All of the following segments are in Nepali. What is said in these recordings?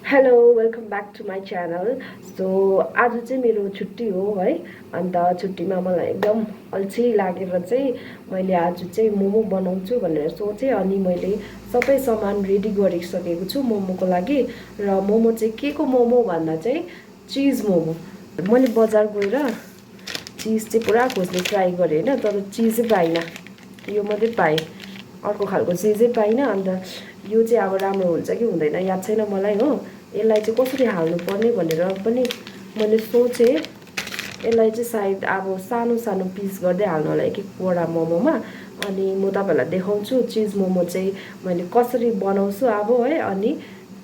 Hello welcome back to my channel. So आज चाहिँ मेरो छुट्टी हो है। अन्त छुट्टीमा मलाई एकदम अल्छी लागेर चाहिँ मैले आज चाहिँ मोमो बनाउँछु भनेर सोचेँ। अनि मैले सबै सामान रेडी गरिसकेको छु मोमोको लागि। र मोमो चाहिँ के को मोमो भन्दा चाहिँ चिज मोमो। मैले बजार गएर चिज चाहिँ पुरा खोज्ने ट्राई गरेँ होइन, तर चिजै पाइनँ। यो मात्रै पाएँ, अर्को खालको चिजै पाइनँ। अन्त यो चाहिँ अब राम्रो हुन्छ कि हुँदैन याद छैन मलाई हो। यसलाई चाहिँ कसरी हाल्नुपर्ने भनेर पनि मैले सोचेँ। यसलाई चाहिँ सायद अब सानो सानो पिस गर्दै हाल्नु होला एक एकवटा मोमोमा। अनि म तपाईँहरूलाई देखाउँछु चिज मोमो चाहिँ मैले कसरी बनाउँछु अब है। अनि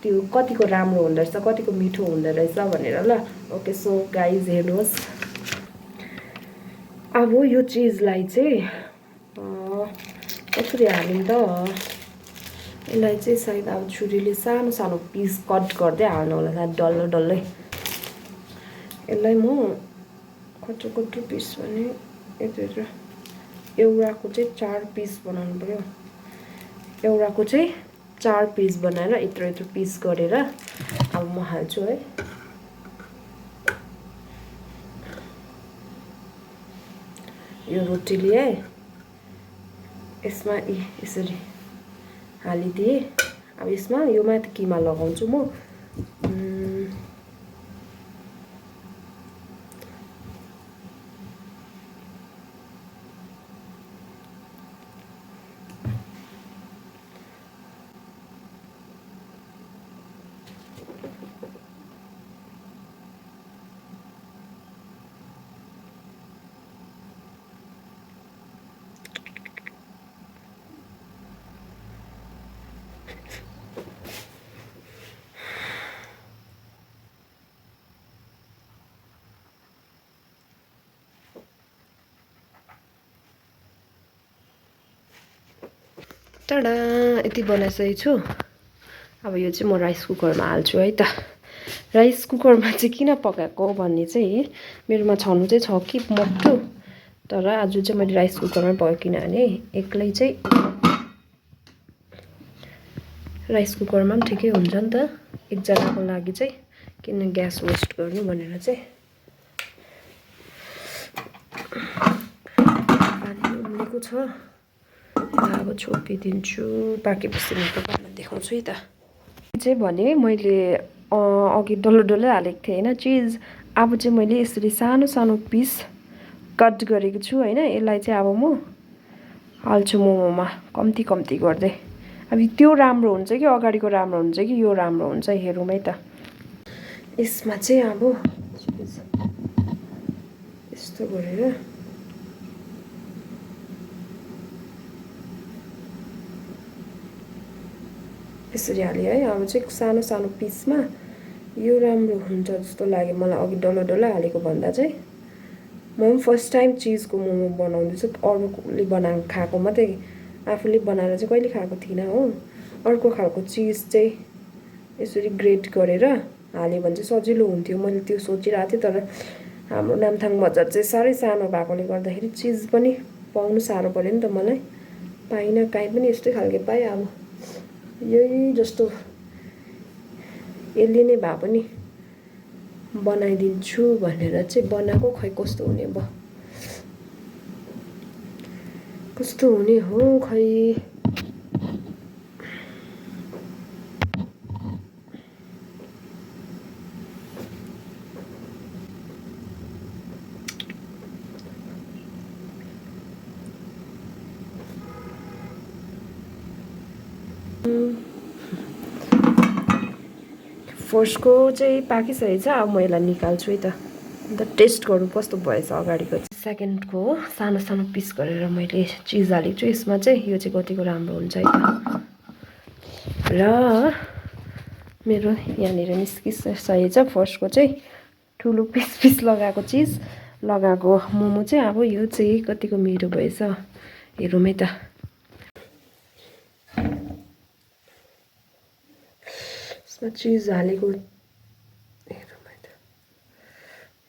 त्यो कतिको राम्रो हुँदो रहेछ, कतिको मिठो हुँदो रहेछ भनेर ल। ओके सो गाइज हेर्नुहोस्। अब यो चिजलाई चाहिँ कसरी हाल्नु त। यसलाई चाहिँ सायद अब छुरीले सानो सानो पिस कट गर्दै हाल्नु होला सायद डल्लो डल्लै। यसलाई म कत्रो कत्रो पिस भने यत्रो एउटाको चाहिँ 4 पिस बनाउनु पर्यो। एउटाको चाहिँ 4 पिस बनाएर यत्रो यत्रो पिस गरेर अब म हाल्छु है। यो रोटीले है यसमा यसरी हालिदिएँ। अब यसमा यो माथि किमा लगाउँछु म। टाडा यति बनाइसकेको छु। अब यो चाहिँ म राइस कुकरमा हाल्छु है त। राइस कुकरमा चाहिँ किन पकाएको भन्ने चाहिँ मेरोमा छनु चाहिँ छ कि मक्टु, तर आज चाहिँ मैले राइस कुकरमै पकाएको। किनभने एक्लै चाहिँ राइस कुकरमा पनि ठिकै हुन्छ नि त एकजनाको लागि चाहिँ, किन ग्यास वेस्ट गर्नु भनेर चाहिँ। पानी उम्लेको छ, अब छोपिदिन्छु। पाकेपछि म तपाईँलाई देखाउँछु है त। चाहिँ भने मैले अघि डल्लो डल्लै हालेको थिएँ होइन चिज। अब चाहिँ मैले यसरी सानो सानो पिस कट गरेको छु होइन। यसलाई चाहिँ अब म हाल्छु मोमोमा कम्ती कम्ती गर्दै। अब त्यो राम्रो हुन्छ कि अगाडिको राम्रो हुन्छ कि यो राम्रो हुन्छ हेरौँ है त। यसमा चाहिँ अब यस्तो गरेर यसरी हालेँ है। अब चाहिँ सानो सानो पिसमा यो राम्रो हुन्छ जस्तो लाग्यो मलाई, अघि डल्लो डल्लो हालेको भन्दा चाहिँ। म पनि फर्स्ट टाइम चिजको मोमो बनाउँदैछु। अरूले बनाएको खाएको मात्रै, आफूले बनाएर चाहिँ कहिले खाएको थिइनँ हो। अर्को खालको चिज चाहिँ यसरी ग्रेट गरेर हाल्यो भने चाहिँ सजिलो हुन्थ्यो, मैले त्यो सोचिरहेको थिएँ। तर हाम्रो नामथाङ बजार चाहिँ साह्रै सानो भएकोले गर्दाखेरि चिज पनि पाउनु साह्रो पऱ्यो नि त मलाई। पाइनँ, काहीँ पनि यस्तै खालको पाएँ। अब यही जस्तो यसले नै भए पनि बनाइदिन्छु भनेर चाहिँ बनाएको। खै कस्तो हुने अब, कस्तो हुने हो खै। फर्स्टको चाहिँ पाकिसकेको छ। अब म यसलाई निकाल्छु है त। अन्त टेस्ट गरौँ कस्तो भएछ अगाडिको। सेकेन्डको सानो सानो पिस गरेर मैले चिज हालेको छु यसमा चाहिँ। यो चाहिँ कतिको राम्रो हुन्छ है त। र मेरो यहाँनिर निस्किसकेको छ फर्स्टको चाहिँ ठुलो पिस पिस लगाएको चिज लगाएको मोमो चाहिँ। अब यो चाहिँ कतिको मिठो भएछ हेरौँ है त। यसमा चिज हालेको हेरौँ है त,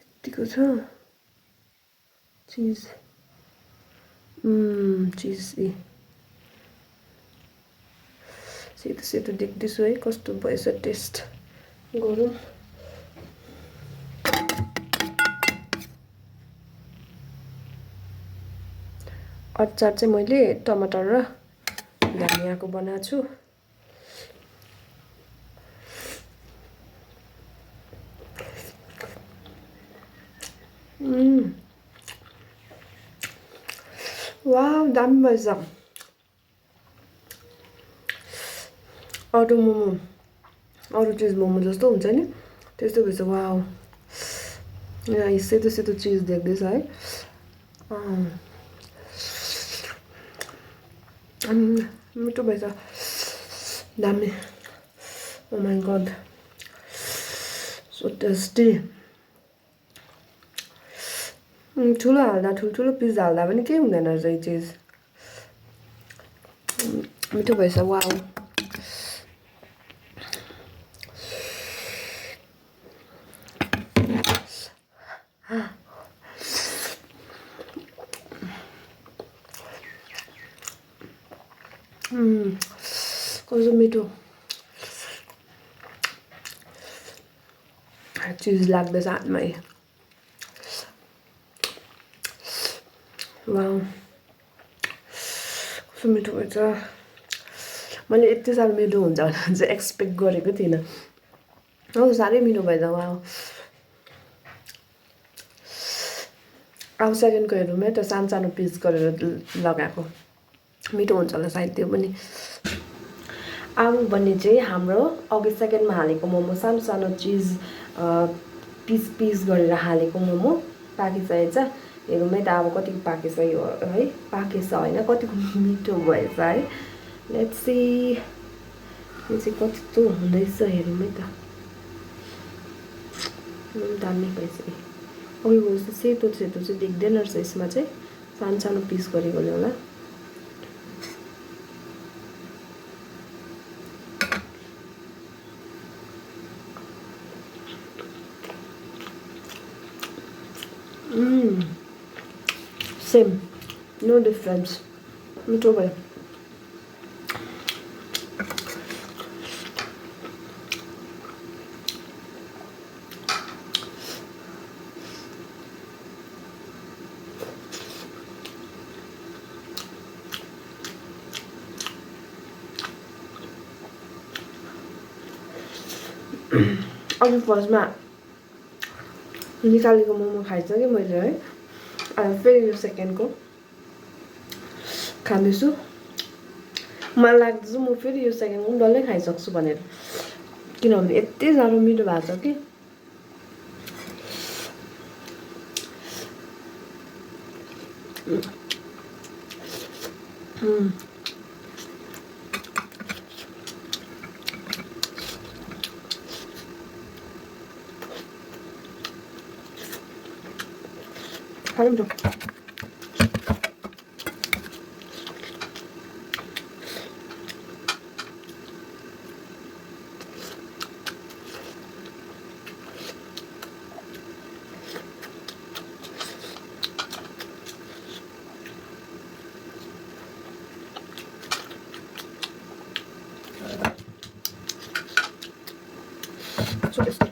यतिको छ चिज। चिज सेतो सेतो देख्दैछु है, कस्तो भएछ टेस्ट गरौँ। अचार चाहिँ मैले टमाटर र धनियाँको बनाएको छु। वाउ दामी भएछ। अरू मोमो, अरू चिज मोमो जस्तो हुन्छ नि त्यस्तो भएछ। वाउ, यहाँ सेतो सेतो चिज देख्दैछ है। मिठो भएछ, दामी। ओ माई गड, सो टेस्टी। ठुलो हाल्दा, ठुल्ठुलो पिस हाल्दा पनि केही हुँदैन रहेछ यो चिज। मिठो भएछ। वाउ, कस्तो मिठो चिज लाग्दैछ हातमै। वाउ, कस्तो मिठो भएछ। मैले यति साह्रो मिठो हुन्छ भनेर चाहिँ एक्सपेक्ट गरेको थिइनँ। हो, साह्रै मिठो भएछ। वाउ, अब सेकेन्डको हेरौँ है त, सानो सानो पिस गरेर लगाएको मिठो हुन्छ होला सायद त्यो पनि। अब भने चाहिँ हाम्रो अघि सेकेन्डमा हालेको मोमो सानो सानो चिज पिस पिस गरेर हालेको मोमो पाकिसकेको छ। हेरौँ है त अब कतिको पाकेछ यो है। पाकेछ होइन, कतिको मिठो भएछ है। लेट्स सी यो चाहिँ कस्तो हुँदैछ हेरौँ है त। दामी भएछ। अघिको जस्तो सेतो सेतो चाहिँ देख्दैन रहेछ यसमा चाहिँ, सानो सानो पिस गरेकोले होला। सेम, नो डिफरेन्स, मिठो भयो। अघि फर्स्टमा निकालेको मोमो खाइसकेँ मैले है। अनि फेरि यो सेकेन्डको खाँदैछु। मलाई लाग्दैछ म फेरि यो सेकेन्डको पनि डल्लै खाइसक्छु भनेर, किनभने यति साह्रो मिठो भएको छ कि। साह्रै मिठो। So tasty.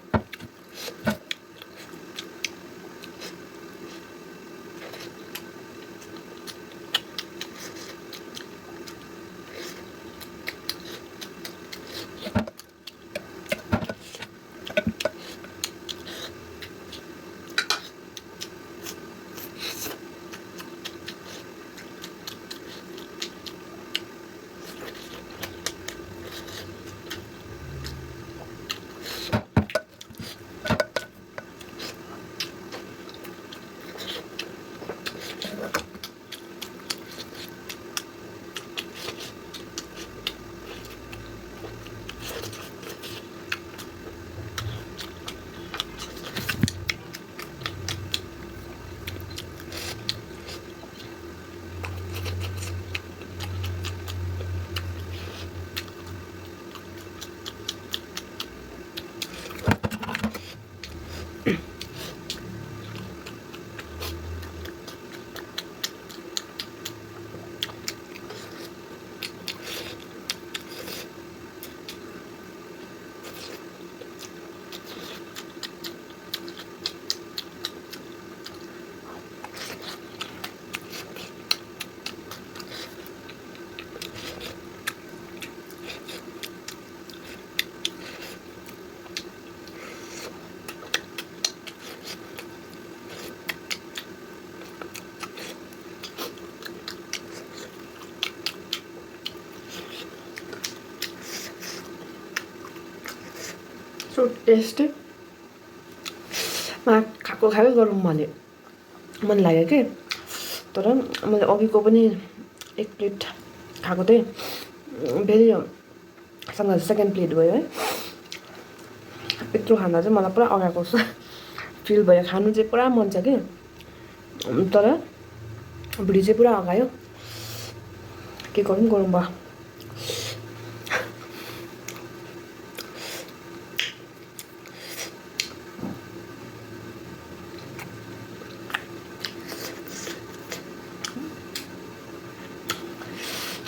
कस्तो टेस्टी खाएको गरौँ भने मन लाग्यो कि तर मैले अघिको पनि एक प्लेट खाएको थिएँ फेरि सँग सेकेन्ड प्लेट भयो है यत्रो खाँदा चाहिँ मलाई पुरा अगाएको फिल भयो खानु चाहिँ पुरा मन छ कि तर भुँडी चाहिँ पुरा अगायो के गरौँ भयो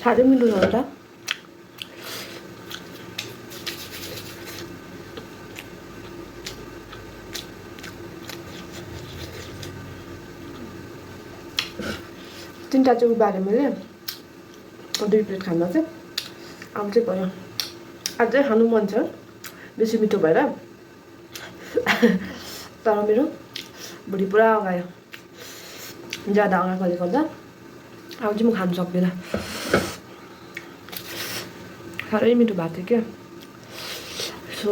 साह्रै मिठो छ त तिनवटा चाहिँ उबालेँ मैले 2 प्लेट खाँदा चाहिँ अब चाहिँ भयो अझै खानु मन छ बेसी मिठो भएर तर मेरो भुँडी पुरा अगायो ज्यादा अगाएकोले गर्दा अब चाहिँ म खानु सक्दिनँ साह्रै मिठो भएको थियो क्या सो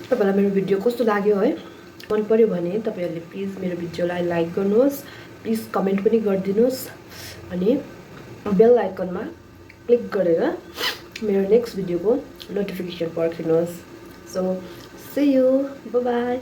तपाईँलाई मेरो भिडियो कस्तो लाग्यो है मन पर्यो भने तपाईँहरूले प्लिज मेरो भिडियोलाई लाइक गर्नुहोस् प्लिज कमेन्ट पनि गरिदिनुहोस् अनि बेल आइकनमा क्लिक गरेर मेरो नेक्स्ट भिडियोको नोटिफिकेसन पर्खिनुहोस् so see you bye by